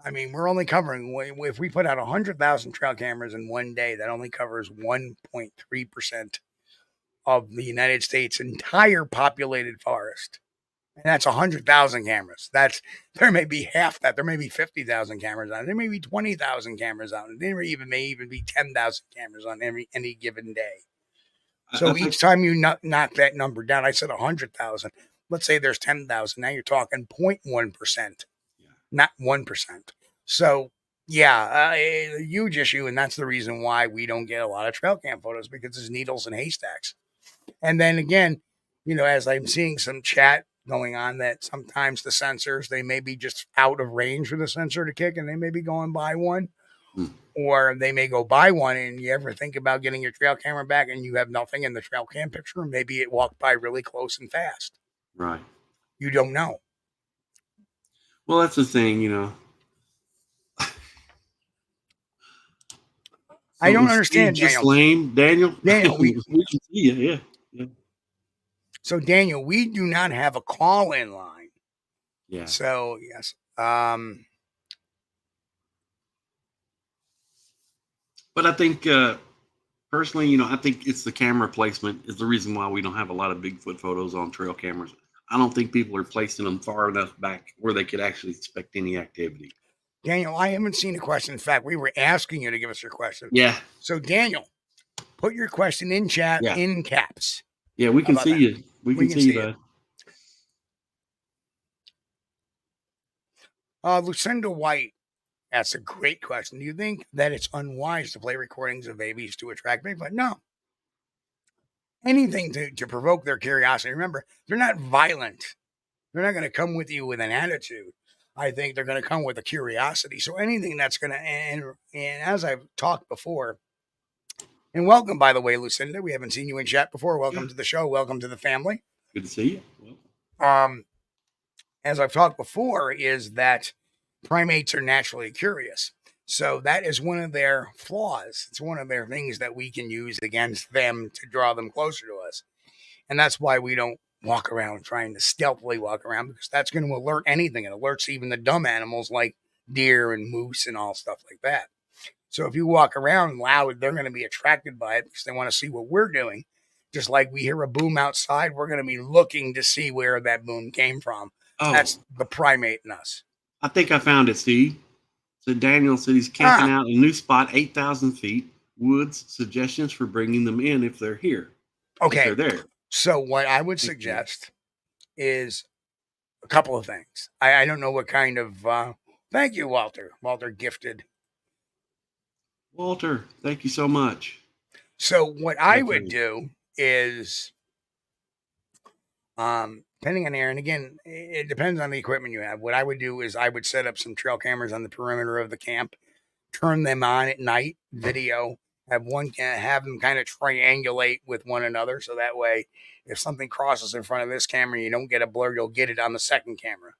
I mean, we're only covering, if we put out 100,000 trail cameras in one day, that only covers 1.3% of the United States' entire populated forest. And that's 100,000 cameras. There may be half that. There may be 50,000 cameras on it. There may be 20,000 cameras on it. There may even be 10,000 cameras on any given day. So each time you knock that number down, I said 100,000. Let's say there's 10,000. Now you're talking 0.1%, not 1%. So, a huge issue. And that's the reason why we don't get a lot of trail cam photos, because it's needles and haystacks. And then again, as I'm seeing some chat going on, that sometimes the sensors, they may be just out of range for the sensor to kick, and they may be going by one. Or they may go by one, and you ever think about getting your trail camera back and you have nothing in the trail cam picture? Maybe it walked by really close and fast. Right. You don't know. Well, that's the thing, I don't understand, just Daniel. Lame. Daniel, we can see you, yeah. So, Daniel, we do not have a call-in line. Yeah. So, yes. But I think, personally, I think it's the camera placement is the reason why we don't have a lot of Bigfoot photos on trail cameras. I don't think people are placing them far enough back where they could actually expect any activity. Daniel, I haven't seen a question. In fact, we were asking you to give us your question. Yeah. So, Daniel, put your question in chat in caps. Yeah, we can see that? you. We can see you, bud. Lucinda White, that's a great question. Do you think that it's unwise to play recordings of babies to attract Bigfoot? No. Anything to provoke their curiosity. Remember, they're not violent. They're not going to come with you with an attitude. I think they're going to come with a curiosity. So anything that's going to, and as I've talked before, and welcome, by the way, Lucinda. We haven't seen you in chat before. Welcome to the show. Welcome to the family. Good to see you. As I've talked before, is that primates are naturally curious. So that is one of their flaws. It's one of their things that we can use against them to draw them closer to us. And that's why we don't walk around trying to stealthily walk around, because that's going to alert anything. It alerts even the dumb animals like deer and moose and all stuff like that. So if you walk around loud, they're going to be attracted by it because they want to see what we're doing. Just like we hear a boom outside, we're going to be looking to see where that boom came from. Oh. That's the primate in us. I think I found it, Steve. So Daniel said he's camping out in a new spot, 8,000 feet. Woods, suggestions for bringing them in if they're here. Okay. If they're there. So what I would suggest is a couple of things. I don't know what kind of, thank you, Walter. Walter gifted. Walter, thank you so much. So what I would do is, depending on air, and again, it depends on the equipment you have. What I would do is I would set up some trail cameras on the perimeter of the camp, turn them on at night, video, have them kind of triangulate with one another. So that way, if something crosses in front of this camera, you don't get a blur, you'll get it on the second camera.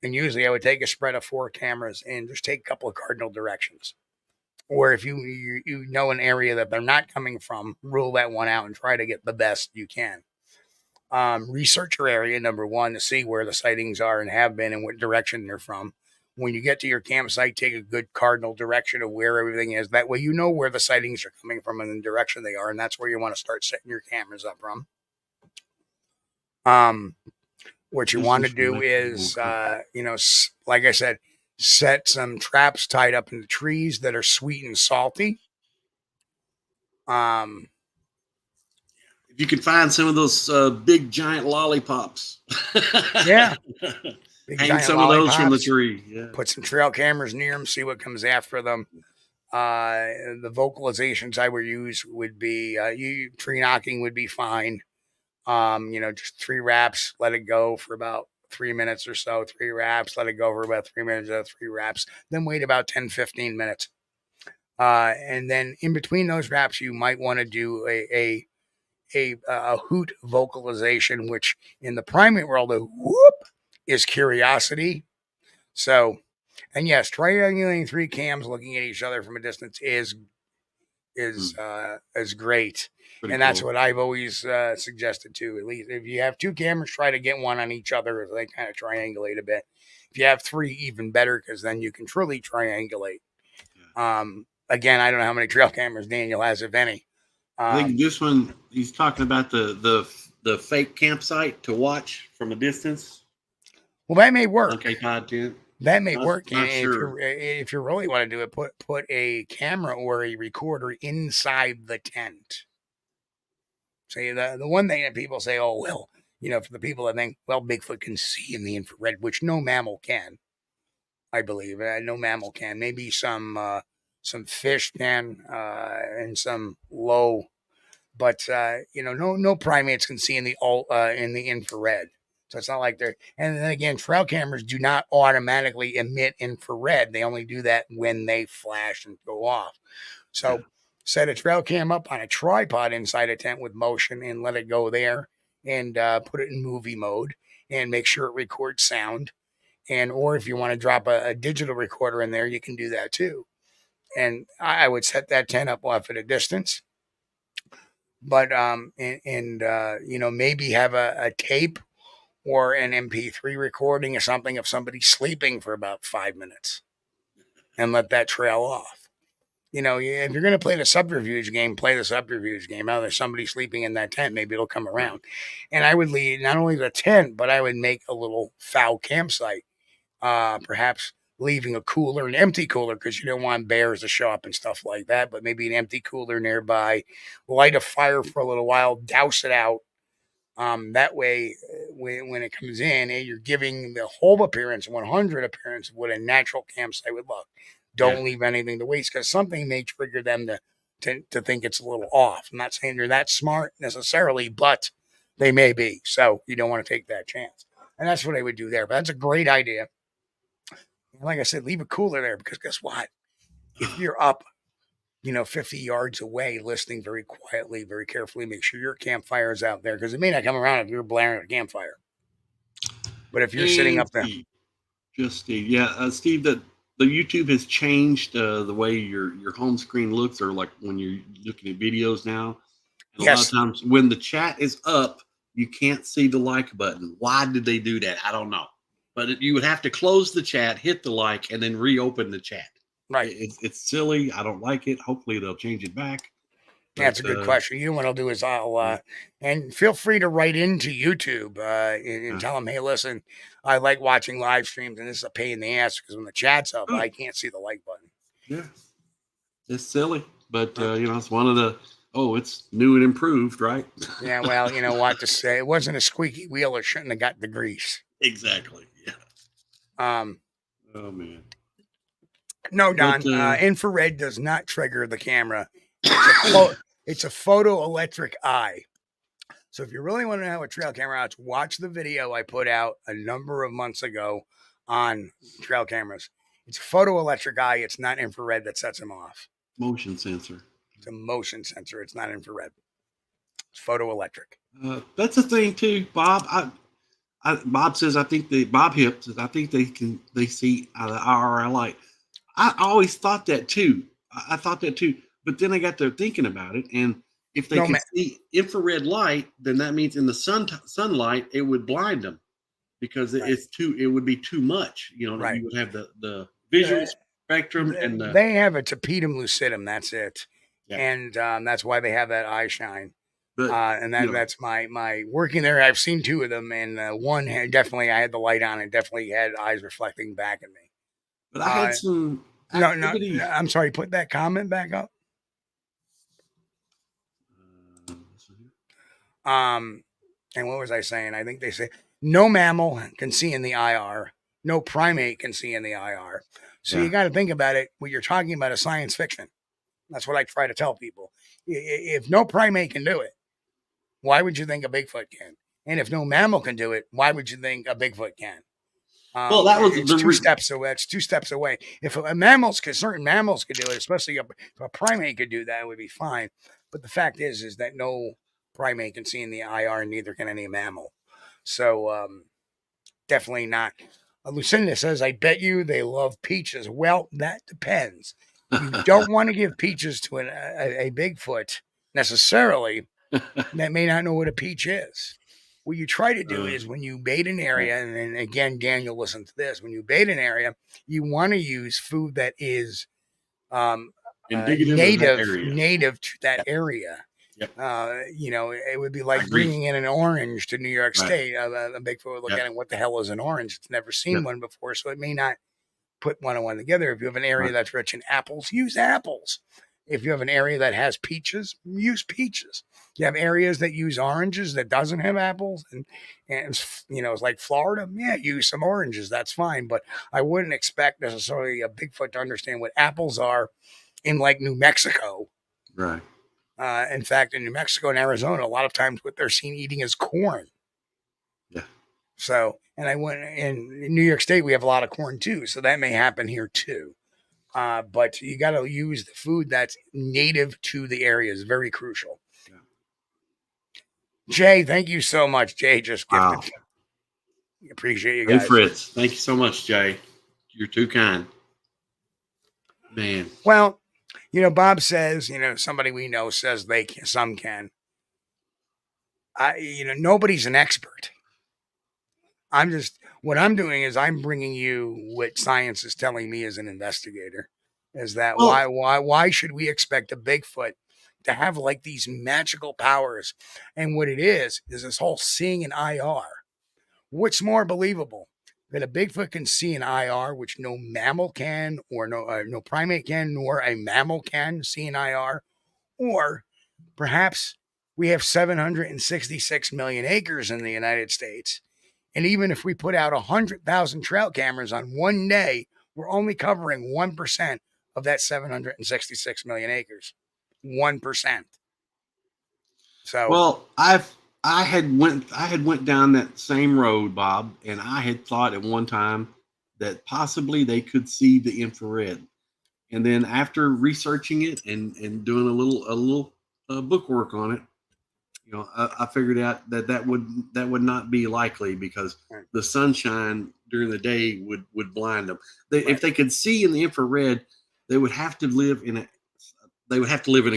And usually I would take a spread of 4 cameras and just take a couple of cardinal directions. Or if you know an area that they're not coming from, rule that one out and try to get the best you can. Research your area, number one, to see where the sightings are and have been and what direction they're from. When you get to your campsite, take a good cardinal direction of where everything is. That way you know where the sightings are coming from and the direction they are, and that's where you want to start setting your cameras up from. What you want to do is, like I said, set some traps tied up in the trees that are sweet and salty. If you can find some of those big giant lollipops. Yeah. Hang some of those from the tree. Yeah. Put some trail cameras near them, see what comes after them. The vocalizations I would use would be tree knocking would be fine. Just 3 raps, let it go for about 3 minutes or so. 3 raps, let it go for about 3 minutes, 3 raps. Then wait about 10, 15 minutes. And then in between those raps, you might want to do a hoot vocalization, which in the primate world, a whoop is curiosity. So, and yes, triangulating 3 cams looking at each other from a distance is great. Pretty and that's cool. What I've always suggested too. At least if you have 2 cameras, try to get one on each other. They kind of triangulate a bit. If you have 3, even better, because then you can truly triangulate. Again, I don't know how many trail cameras Daniel has, if any. I think this one, he's talking about the fake campsite to watch from a distance. Well, that may work. Okay, content. That may work. Not sure. If you really want to do it, put a camera or a recorder inside the tent. See, the one thing that people say, oh, well, for the people that think, well, Bigfoot can see in the infrared, which no mammal can, I believe. No mammal can. Maybe some fish can, and some low, but no primates can see in the infrared. So it's not like they're. And then again, trail cameras do not automatically emit infrared. They only do that when they flash and go off. So set a trail cam up on a tripod inside a tent with motion and let it go there, and put it in movie mode and make sure it records sound. Or if you want to drop a digital recorder in there, you can do that too. And I would set that tent up off at a distance, but maybe have a tape or an MP3 recording or something of somebody sleeping for about 5 minutes, and let that trail off. you know, if you're going to play the subterfuge game, play the subterfuge game. Now there's somebody sleeping in that tent, maybe it'll come around. And I would leave not only the tent, but I would make a little foul campsite. Perhaps leaving a cooler, an empty cooler, because you don't want bears to show up and stuff like that. But maybe an empty cooler nearby. Light a fire for a little while, douse it out. That way, when it comes in, you're giving the whole appearance, 100 appearance of what a natural campsite would look. Don't leave anything to waste, because something may trigger them to think it's a little off. I'm not saying you're that smart necessarily, but they may be. So you don't want to take that chance. And that's what I would do there. But that's a great idea. And like I said, leave a cooler there, because guess what? If you're up, 50 yards away, listening very quietly, very carefully, make sure your campfire is out there, because it may not come around if you're blaring a campfire. But if you're sitting up there. Steve. Yeah, Steve, the YouTube has changed the way your home screen looks, or like when you're looking at videos now. And a lot of times when the chat is up, you can't see the like button. Why did they do that? I don't know. But you would have to close the chat, hit the like, and then reopen the chat. Right. It's silly. I don't like it. Hopefully they'll change it back. That's a good question. What I'll do is and feel free to write into YouTube and tell them, hey, listen, I like watching live streams, and this is a pain in the ass because when the chat's up, I can't see the like button. Yeah. It's silly, but it's one of the, it's new and improved, right? Yeah, well, you know what to say. It wasn't a squeaky wheel. It shouldn't have got the grease. Exactly. Yeah. Oh, man. No, Don. Infrared does not trigger the camera. It's a photoelectric eye. So if you really want to know how a trail camera acts, watch the video I put out a number of months ago on trail cameras. It's a photoelectric eye. It's not infrared that sets them off. Motion sensor. It's a motion sensor. It's not infrared. It's photoelectric. That's the thing too, Bob. Bob says Bob Hip says I think they see the IRL light. I always thought that too. I thought that too. But then I got to thinking about it, and if they can see infrared light, then that means in the sunlight it would blind them, because it would be too much. Right. You would have the visual spectrum, and they have a tapetum lucidum. That's it, and that's why they have that eye shine. But, and that's my working there. I've seen two of them, and one had I had the light on, and definitely had eyes reflecting back at me. But I had some. No, I'm sorry. Put that comment back up. And what was I saying? I think they say no mammal can see in the IR, no primate can see in the IR. So you got to think about it when you're talking about a science fiction. That's what I try to tell people. If no primate can do it, why would you think a Bigfoot can? And if no mammal can do it, why would you think a Bigfoot can? Well, that was two steps away. It's 2 steps away. If certain mammals could do it, especially if a primate could do that, it would be fine. But the fact is that no primate can see in the IR, and neither can any mammal. So definitely not. Lucinda says, I bet you they love peaches. Well, that depends. You don't want to give peaches to a Bigfoot necessarily that may not know what a peach is. What you try to do is when you bait an area, and again, Daniel, listen to this. When you bait an area, you want to use food that is native to that area. Yep. It would be like bringing in an orange to New York State. A Bigfoot would look at it, what the hell is an orange? It's never seen one before, so it may not put one and one together. If you have an area that's rich in apples, use apples. If you have an area that has peaches, use peaches. You have areas that use oranges that doesn't have apples, and it's like Florida. Yeah, use some oranges. That's fine. But I wouldn't expect necessarily a Bigfoot to understand what apples are in like New Mexico. Right. In fact, in New Mexico and Arizona, a lot of times what they're seen eating is corn. Yeah. So, and I went in New York State, we have a lot of corn too. So that may happen here too. But you got to use the food that's native to the area is very crucial. Yeah. Jay, thank you so much. Jay just gifted. Wow. Appreciate you guys. Hey, Fritz. Thank you so much, Jay. You're too kind. Man. Well, Bob says, somebody we know says they can, some can. Nobody's an expert. What I'm doing is I'm bringing you what science is telling me as an investigator. Is that Well, why should we expect a Bigfoot to have like these magical powers? And what it is this whole seeing in IR. What's more believable? That a Bigfoot can see in IR, which no mammal can, or no primate can, nor a mammal can see in IR, or perhaps we have 766 million acres in the United States, and even if we put out 100,000 trail cameras on one day, we're only covering 1% of that 766 million acres. 1%. So, well, I had went down that same road, Bob, and I had thought at one time that possibly they could see the infrared. And then after researching it and doing a little book work on it, I figured out that would not be likely because the sunshine during the day would blind them. If they could see in the infrared, they would have to live in a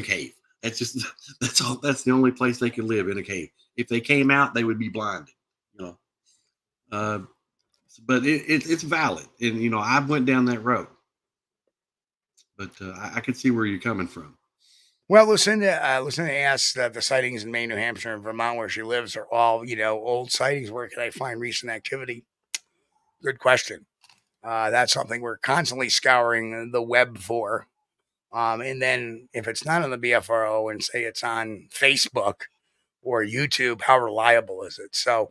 cave. That's just that's all. That's the only place they could live, in a cave. If they came out, they would be blinded. You know, but it's valid, and I went down that road, but I could see where you're coming from. well, Lucinda asks that the sightings in Maine, New Hampshire, and Vermont, where she lives, are all old sightings. Where can I find recent activity? Good question. That's something we're constantly scouring the web for. And then if it's not on the BFRO and say it's on Facebook or YouTube, how reliable is it? So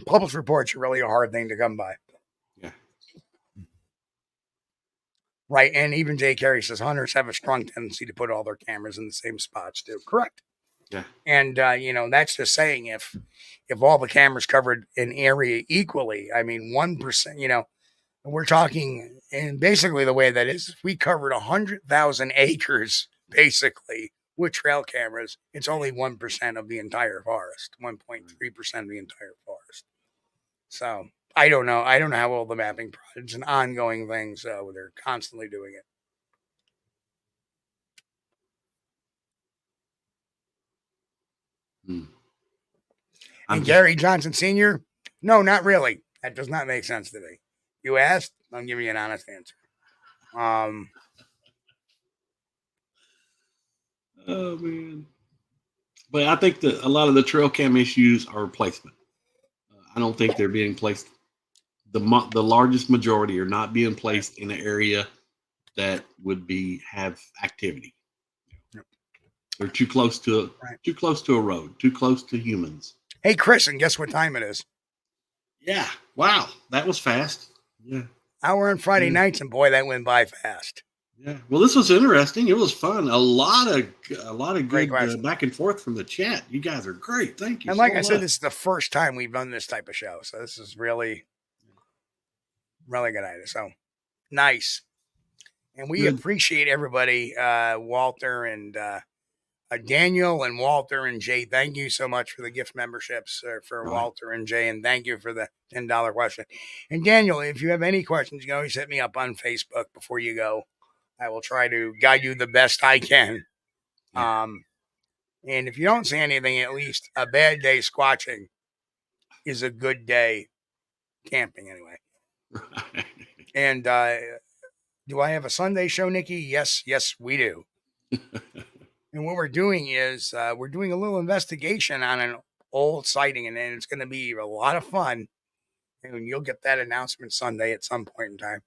published reports are really a hard thing to come by. Yeah. Right. And even Jay Carey says hunters have a strong tendency to put all their cameras in the same spots too. Correct. Yeah. And, that's just saying if all the cameras covered an area equally, I mean, 1%, we're talking, and basically the way that is, if we covered 100,000 acres, basically, with trail cameras, it's only 1% of the entire forest, 1.3% of the entire forest. So I don't know. I don't know how old the mapping project. It's an ongoing thing, so they're constantly doing it. And Gary Johnson Sr., no, not really. That does not make sense to me. You asked, I'm giving you an honest answer. Oh man, but I think that a lot of the trail cam issues are placement. I don't think they're being placed. The largest majority are not being placed in an area that would have activity. Yep. They're too close to a road, too close to humans. Hey, Chris, and guess what time it is? Yeah. Wow, that was fast. Yeah. Hour on Friday nights, and boy, that went by fast. Yeah. Well, this was interesting. It was fun. A lot of good back and forth from the chat. You guys are great. Thank you. And like I said, this is the first time we've done this type of show, so this is really, really good idea. So nice, and we appreciate everybody, Walter and Daniel and Walter and Jay. Thank you so much for the gift memberships for Walter and Jay, and thank you for the $10 question. And Daniel, if you have any questions, you can always hit me up on Facebook before you go. I will try to guide you the best I can. And if you don't see anything, at least a bad day squatching is a good day camping anyway. Right. And do I have a Sunday show, Nikki? Yes, we do. And what we're doing is we're doing a little investigation on an old sighting, and then it's going to be a lot of fun. And you'll get that announcement Sunday at some point in time.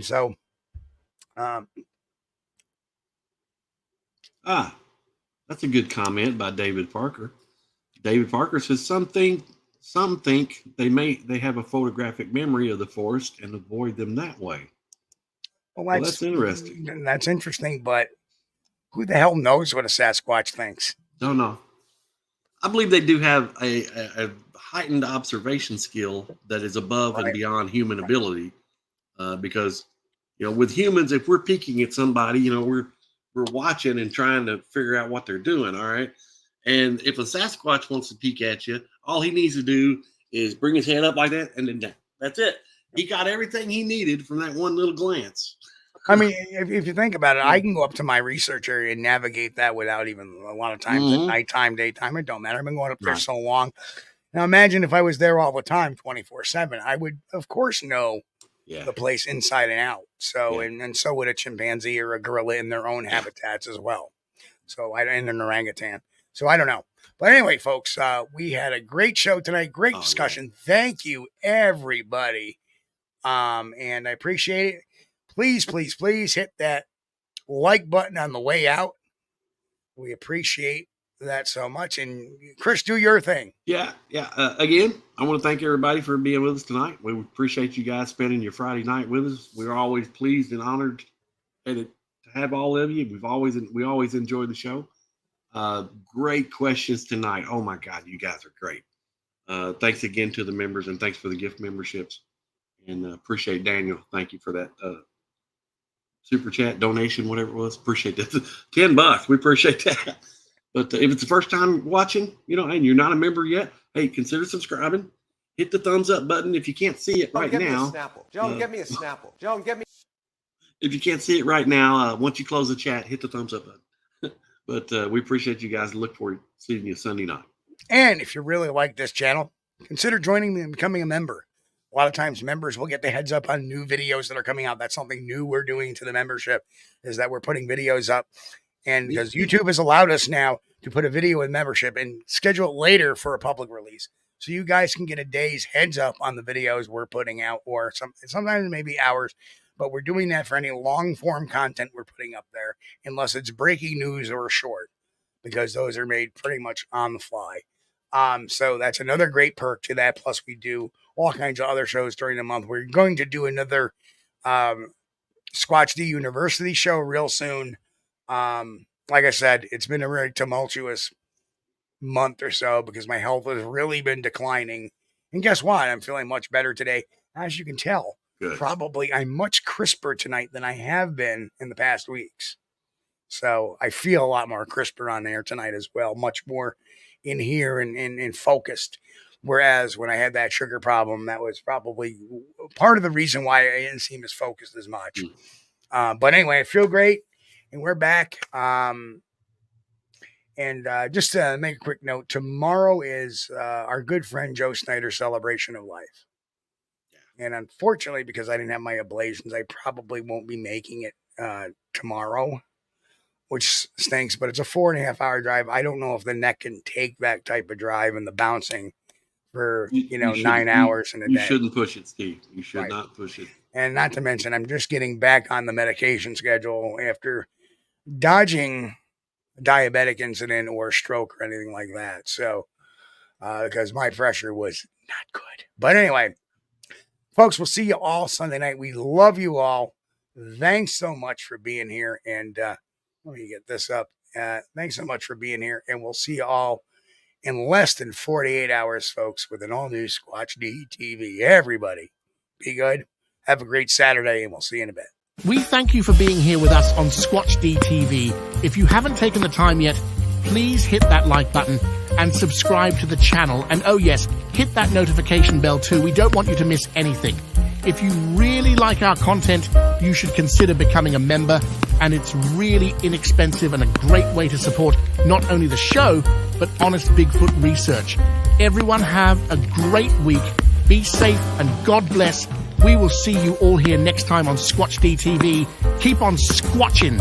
So, that's a good comment by David Parker. David Parker says some think they have a photographic memory of the forest and avoid them that way. Well, that's interesting. That's interesting, but who the hell knows what a Sasquatch thinks? Don't know. I believe they do have a heightened observation skill that is above and beyond human ability. Because, with humans, if we're peeking at somebody, we're watching and trying to figure out what they're doing. All right. And if a Sasquatch wants to peek at you, all he needs to do is bring his head up like that and then down. That's it. He got everything he needed from that one little glance. I mean, if you think about it, I can go up to my research area and navigate that without even a lot of times at nighttime, daytime. It don't matter. I've been going up there so long. Now imagine if I was there all the time, 24/7, I would of course know Yeah. the place inside and out. So, Yeah. and so would a chimpanzee or a gorilla in their own habitats as well. So and an orangutan. So I don't know. But anyway, folks, we had a great show tonight. Great discussion. Thank you, everybody. And I appreciate it. Please, please, please hit that like button on the way out. We appreciate that so much. And Chris, do your thing. Yeah. Again, I want to thank everybody for being with us tonight. We appreciate you guys spending your Friday night with us. We're always pleased and honored to have all of you. We always enjoy the show. Great questions tonight. Oh my God, you guys are great. Thanks again to the members, and thanks for the gift memberships. And appreciate Daniel. Thank you for that super chat donation, whatever it was. Appreciate that. $10. We appreciate that. But if it's the first time watching, and you're not a member yet, hey, consider subscribing. Hit the thumbs up button if you can't see it right now. Joan, get me a Snapple. Joan, get me. If you can't see it right now, once you close the chat, hit the thumbs up button. But we appreciate you guys. Look forward to seeing you Sunday night. And if you really like this channel, consider joining me and becoming a member. A lot of times members will get the heads up on new videos that are coming out. That's something new we're doing to the membership, is that we're putting videos up. And because YouTube has allowed us now to put a video in membership and schedule it later for a public release. So you guys can get a day's heads up on the videos we're putting out, or sometimes maybe hours. But we're doing that for any long form content we're putting up there, unless it's breaking news or short, because those are made pretty much on the fly. So that's another great perk to that. Plus we do all kinds of other shows during the month. We're going to do another Squatch-D University show real soon. Like I said, it's been a very tumultuous month or so because my health has really been declining. And guess what? I'm feeling much better today. As you can tell, probably I'm much crisper tonight than I have been in the past weeks. So I feel a lot more crisper on there tonight as well, much more in here and focused. Whereas when I had that sugar problem, that was probably part of the reason why I didn't seem as focused as much. But anyway, I feel great, and we're back. And just to make a quick note, tomorrow is our good friend Joe Snyder's celebration of life. And unfortunately, because I didn't have my ablations, I probably won't be making it tomorrow, which stinks, but it's a 4.5 hour drive. I don't know if the neck can take that type of drive and the bouncing for, 9 hours in a day. You shouldn't push it, Steve. You should not push it. And not to mention, I'm just getting back on the medication schedule after dodging a diabetic incident or stroke or anything like that. So, because my pressure was not good. But anyway, folks, we'll see you all Sunday night. We love you all. Thanks so much for being here. And let me get this up. Thanks so much for being here. And we'll see you all in less than 48 hours, folks, with an all-new Squatch-D TV. Everybody, be good. Have a great Saturday, and we'll see you in a bit. We thank you for being here with us on Squatch-D TV. If you haven't taken the time yet, please hit that like button and subscribe to the channel. And oh yes, hit that notification bell too. We don't want you to miss anything. If you really like our content, you should consider becoming a member. And it's really inexpensive and a great way to support not only the show, but honest Bigfoot research. Everyone have a great week. Be safe and God bless. We will see you all here next time on Squatch-D TV. Keep on squatching.